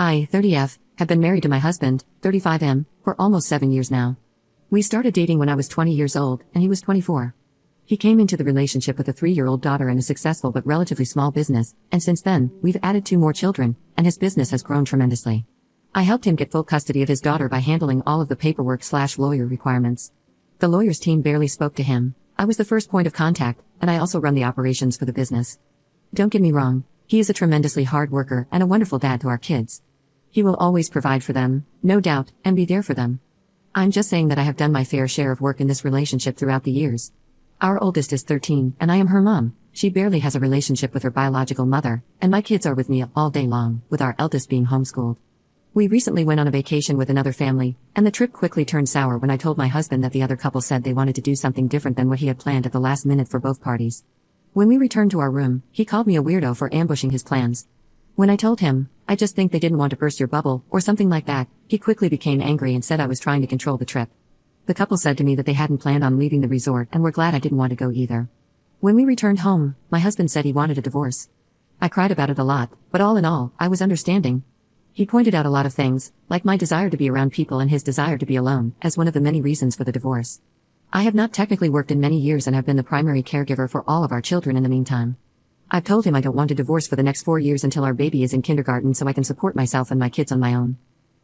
I, 30F, have been married to my husband, 35M, for almost 7 years now. We started dating when I was 20 years old, and he was 24. He came into the relationship with a 3-year-old daughter and a successful but relatively small business, and since then, we've added 2 more children, and his business has grown tremendously. I helped him get full custody of his daughter by handling all of the paperwork/lawyer requirements. The lawyer's team barely spoke to him. I was the first point of contact, and I also run the operations for the business. Don't get me wrong, he is a tremendously hard worker and a wonderful dad to our kids. He will always provide for them, no doubt, and be there for them. I'm just saying that I have done my fair share of work in this relationship throughout the years. Our oldest is 13, and I am her mom. She barely has a relationship with her biological mother, and my kids are with me all day long, with our eldest being homeschooled. We recently went on a vacation with another family, and the trip quickly turned sour when I told my husband that the other couple said they wanted to do something different than what he had planned at the last minute for both parties. When we returned to our room, he called me a weirdo for ambushing his plans. When I told him, I just think they didn't want to burst your bubble, or something like that, he quickly became angry and said I was trying to control the trip. The couple said to me that they hadn't planned on leaving the resort and were glad I didn't want to go either. When we returned home, my husband said he wanted a divorce. I cried about it a lot, but all in all, I was understanding. He pointed out a lot of things, like my desire to be around people and his desire to be alone, as one of the many reasons for the divorce. I have not technically worked in many years and have been the primary caregiver for all of our children in the meantime. I've told him I don't want a divorce for the next 4 years until our baby is in kindergarten so I can support myself and my kids on my own.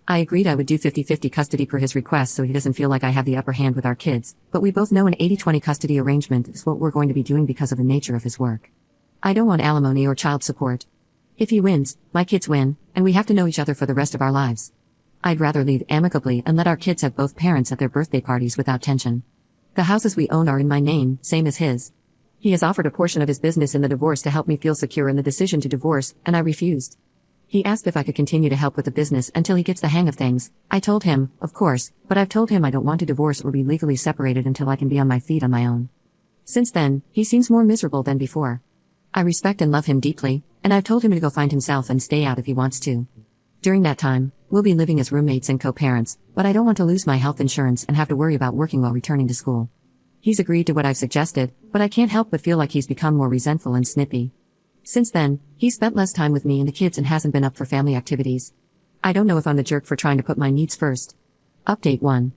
I agreed I would do 50-50 custody per his request so he doesn't feel like I have the upper hand with our kids, but we both know an 80-20 custody arrangement is what we're going to be doing because of the nature of his work. I don't want alimony or child support. If he wins, my kids win, and we have to know each other for the rest of our lives. I'd rather leave amicably and let our kids have both parents at their birthday parties without tension. The houses we own are in my name, same as his. He has offered a portion of his business in the divorce to help me feel secure in the decision to divorce, and I refused. He asked if I could continue to help with the business until he gets the hang of things. I told him, of course, but I've told him I don't want to divorce or be legally separated until I can be on my feet on my own. Since then, he seems more miserable than before. I respect and love him deeply, and I've told him to go find himself and stay out if he wants to. During that time, we'll be living as roommates and co-parents, but I don't want to lose my health insurance and have to worry about working while returning to school. He's agreed to what I've suggested, but I can't help but feel like he's become more resentful and snippy. Since then, he's spent less time with me and the kids and hasn't been up for family activities. I don't know if I'm the jerk for trying to put my needs first. Update 1.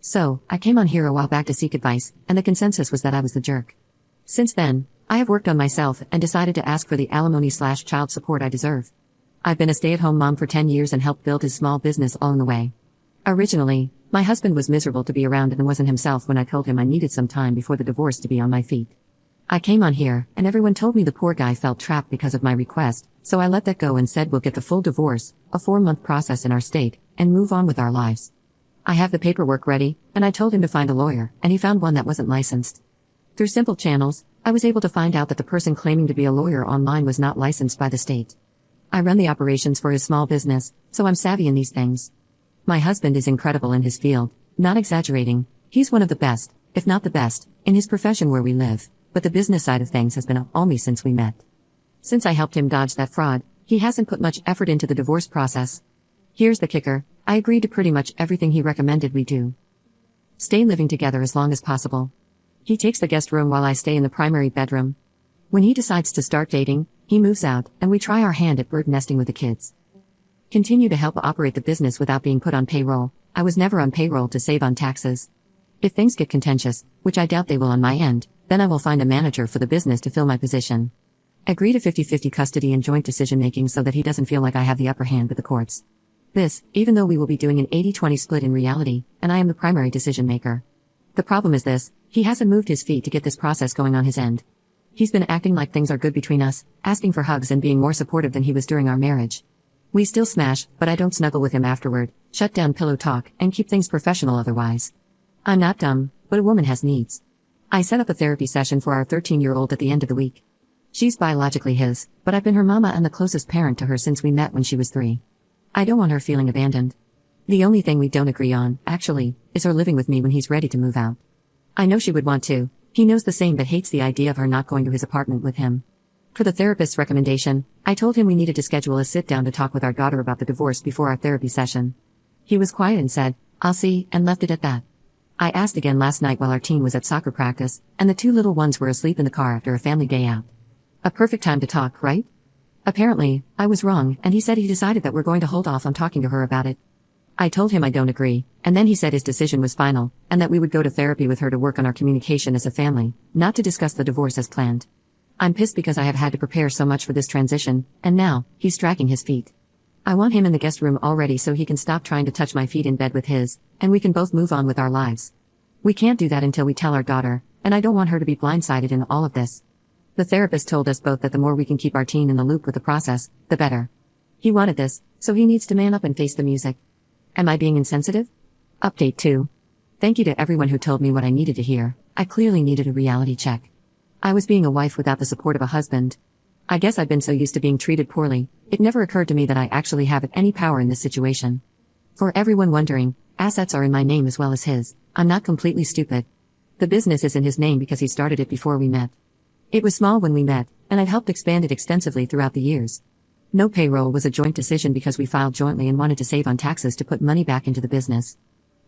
So, I came on here a while back to seek advice, and the consensus was that I was the jerk. Since then, I have worked on myself and decided to ask for the alimony/child support I deserve. I've been a stay-at-home mom for 10 years and helped build his small business all in the way. Originally, my husband was miserable to be around and wasn't himself when I told him I needed some time before the divorce to be on my feet. I came on here, and everyone told me the poor guy felt trapped because of my request, so I let that go and said we'll get the full divorce, a 4-month process in our state, and move on with our lives. I have the paperwork ready, and I told him to find a lawyer, and he found one that wasn't licensed. Through simple channels, I was able to find out that the person claiming to be a lawyer online was not licensed by the state. I run the operations for his small business, so I'm savvy in these things. My husband is incredible in his field, not exaggerating, he's one of the best, if not the best, in his profession where we live, but the business side of things has been up on me since we met. Since I helped him dodge that fraud, he hasn't put much effort into the divorce process. Here's the kicker, I agreed to pretty much everything he recommended we do. Stay living together as long as possible. He takes the guest room while I stay in the primary bedroom. When he decides to start dating, he moves out, and we try our hand at bird nesting with the kids. Continue to help operate the business without being put on payroll. I was never on payroll to save on taxes. If things get contentious, which I doubt they will on my end, then I will find a manager for the business to fill my position. Agree to 50-50 custody and joint decision-making so that he doesn't feel like I have the upper hand with the courts. This, even though we will be doing an 80-20 split in reality, and I am the primary decision-maker. The problem is this, he hasn't moved his feet to get this process going on his end. He's been acting like things are good between us, asking for hugs and being more supportive than he was during our marriage. We still smash, but I don't snuggle with him afterward, shut down pillow talk, and keep things professional otherwise. I'm not dumb, but a woman has needs. I set up a therapy session for our 13-year-old at the end of the week. She's biologically his, but I've been her mama and the closest parent to her since we met when she was 3. I don't want her feeling abandoned. The only thing we don't agree on, actually, is her living with me when he's ready to move out. I know she would want to. He knows the same but hates the idea of her not going to his apartment with him. For the therapist's recommendation, I told him we needed to schedule a sit-down to talk with our daughter about the divorce before our therapy session. He was quiet and said, "I'll see," and left it at that. I asked again last night while our teen was at soccer practice, and the 2 little ones were asleep in the car after a family day out. A perfect time to talk, right? Apparently, I was wrong, and he said he decided that we're going to hold off on talking to her about it. I told him I don't agree, and then he said his decision was final, and that we would go to therapy with her to work on our communication as a family, not to discuss the divorce as planned. I'm pissed because I have had to prepare so much for this transition, and now, he's dragging his feet. I want him in the guest room already so he can stop trying to touch my feet in bed with his, and we can both move on with our lives. We can't do that until we tell our daughter, and I don't want her to be blindsided in all of this. The therapist told us both that the more we can keep our teen in the loop with the process, the better. He wanted this, so he needs to man up and face the music. Am I being insensitive? Update 2. Thank you to everyone who told me what I needed to hear. I clearly needed a reality check. I was being a wife without the support of a husband. I guess I've been so used to being treated poorly, it never occurred to me that I actually have any power in this situation. For everyone wondering, assets are in my name as well as his. I'm not completely stupid. The business is in his name because he started it before we met. It was small when we met, and I've helped expand it extensively throughout the years. No payroll was a joint decision because we filed jointly and wanted to save on taxes to put money back into the business.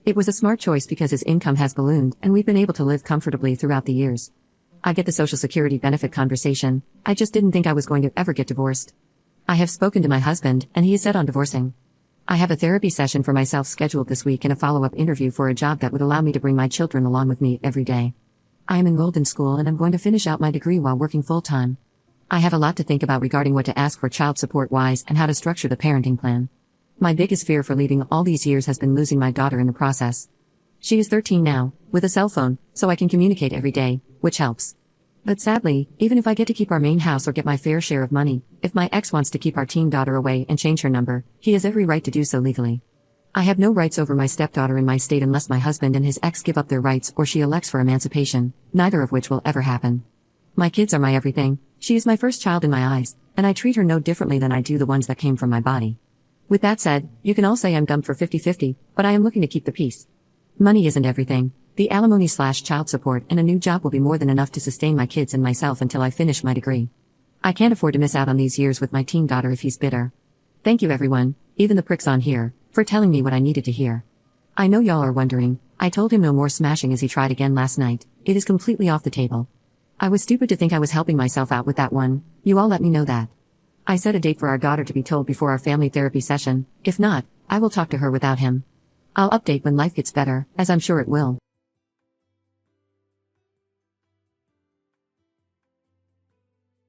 It was a smart choice because his income has ballooned and we've been able to live comfortably throughout the years. I get the Social Security benefit conversation, I just didn't think I was going to ever get divorced. I have spoken to my husband, and he is set on divorcing. I have a therapy session for myself scheduled this week and a follow-up interview for a job that would allow me to bring my children along with me every day. I am enrolled in school and I'm going to finish out my degree while working full-time. I have a lot to think about regarding what to ask for child support-wise and how to structure the parenting plan. My biggest fear for leaving all these years has been losing my daughter in the process. She is 13 now, with a cell phone, so I can communicate every day, which helps. But sadly, even if I get to keep our main house or get my fair share of money, if my ex wants to keep our teen daughter away and change her number, he has every right to do so legally. I have no rights over my stepdaughter in my state unless my husband and his ex give up their rights or she elects for emancipation, neither of which will ever happen. My kids are my everything, she is my first child in my eyes, and I treat her no differently than I do the ones that came from my body. With that said, you can all say I'm dumb for 50-50, but I am looking to keep the peace. Money isn't everything. The alimony/child support and a new job will be more than enough to sustain my kids and myself until I finish my degree. I can't afford to miss out on these years with my teen daughter if he's bitter. Thank you everyone, even the pricks on here, for telling me what I needed to hear. I know y'all are wondering, I told him no more smashing as he tried again last night, it is completely off the table. I was stupid to think I was helping myself out with that one, you all let me know that. I set a date for our daughter to be told before our family therapy session, if not, I will talk to her without him. I'll update when life gets better, as I'm sure it will.